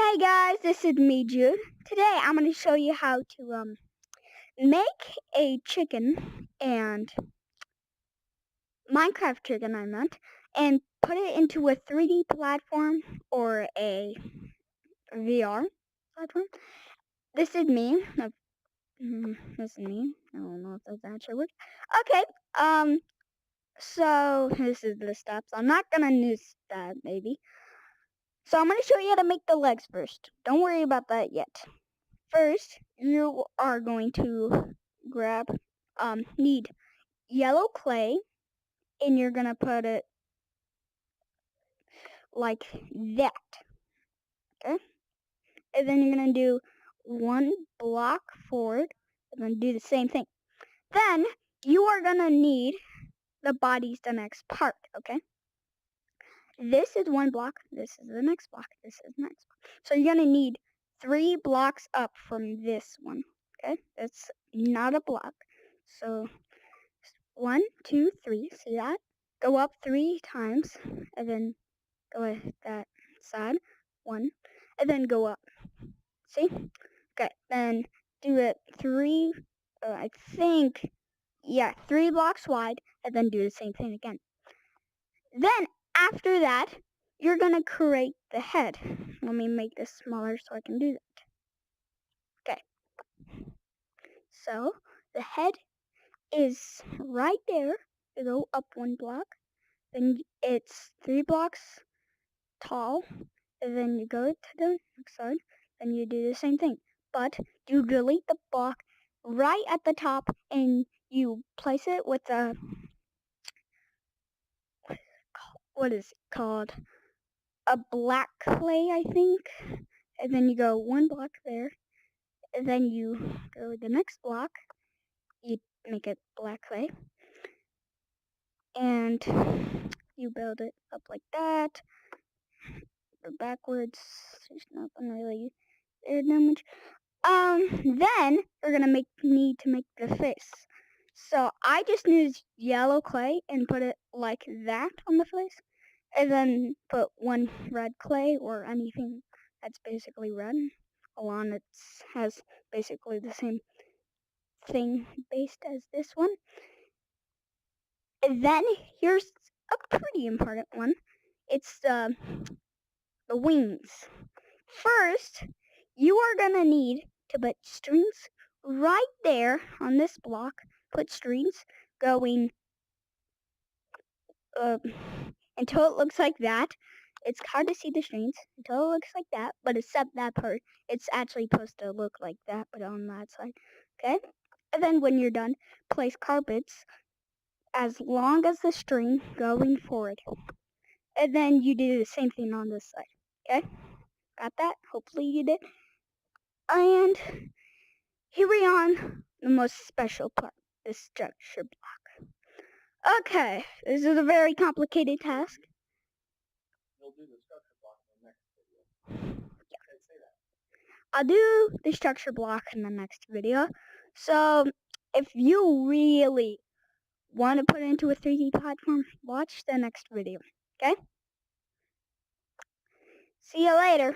Hey guys, this is me, Jude. Today I'm going to show you how to make a chicken and Minecraft chicken, I meant, and put it into a 3D platform or a VR platform. This is me. This is me. I don't know if that's actually works. Okay. So this is the steps. I'm not gonna use that maybe. So I'm gonna show you how to make the legs first. Don't worry about that yet. First, you are going to need yellow clay, and you're gonna put it like that, okay? And then you're gonna do one block forward, and then do the same thing. Then you are gonna need the body's the next part, okay? This is one block, this is the next block, this is the next block. So you're gonna need 3 blocks up from this one, okay? That's not a block. So 1, 2, 3, see that? Go up 3 times, and then go at that side, 1, and then go up. See? Okay, then do it 3, I think, yeah, 3 blocks wide, and then do the same thing again. Then, after that, you're gonna create the head. Let me make this smaller so I can do that. Okay. So, the head is right there. You go up 1 block, then it's 3 blocks tall, and then you go to the next side, and you do the same thing. But you delete the block right at the top, and you place it with a, what is it called? A black clay, I think. And then you go 1 block there, and then you go the next block, you make it black clay, and you build it up like that. Go backwards. There's nothing really there that much. Then you're gonna need to make the face. So I just used yellow clay and put it like that on the face, and then put 1 red clay or anything that's basically red along. It has basically the same thing based as this one. And then here's a pretty important one. It's the wings. First, you are gonna need to put strings right there on this block. Put strings going until it looks like that. It's hard to see the strings until it looks like that, but except that part, it's actually supposed to look like that, but on that side. Okay? And then when you're done, place carpets as long as the string going forward. And then you do the same thing on this side. Okay? Got that? Hopefully you did. And here we on the most special part, the structure block. Okay, this is a very complicated task. You'll do the structure block in the next video. Yeah. Okay, say that. I'll do the structure block in the next video. So if you really want to put it into a 3D platform, watch the next video. Okay? See you later.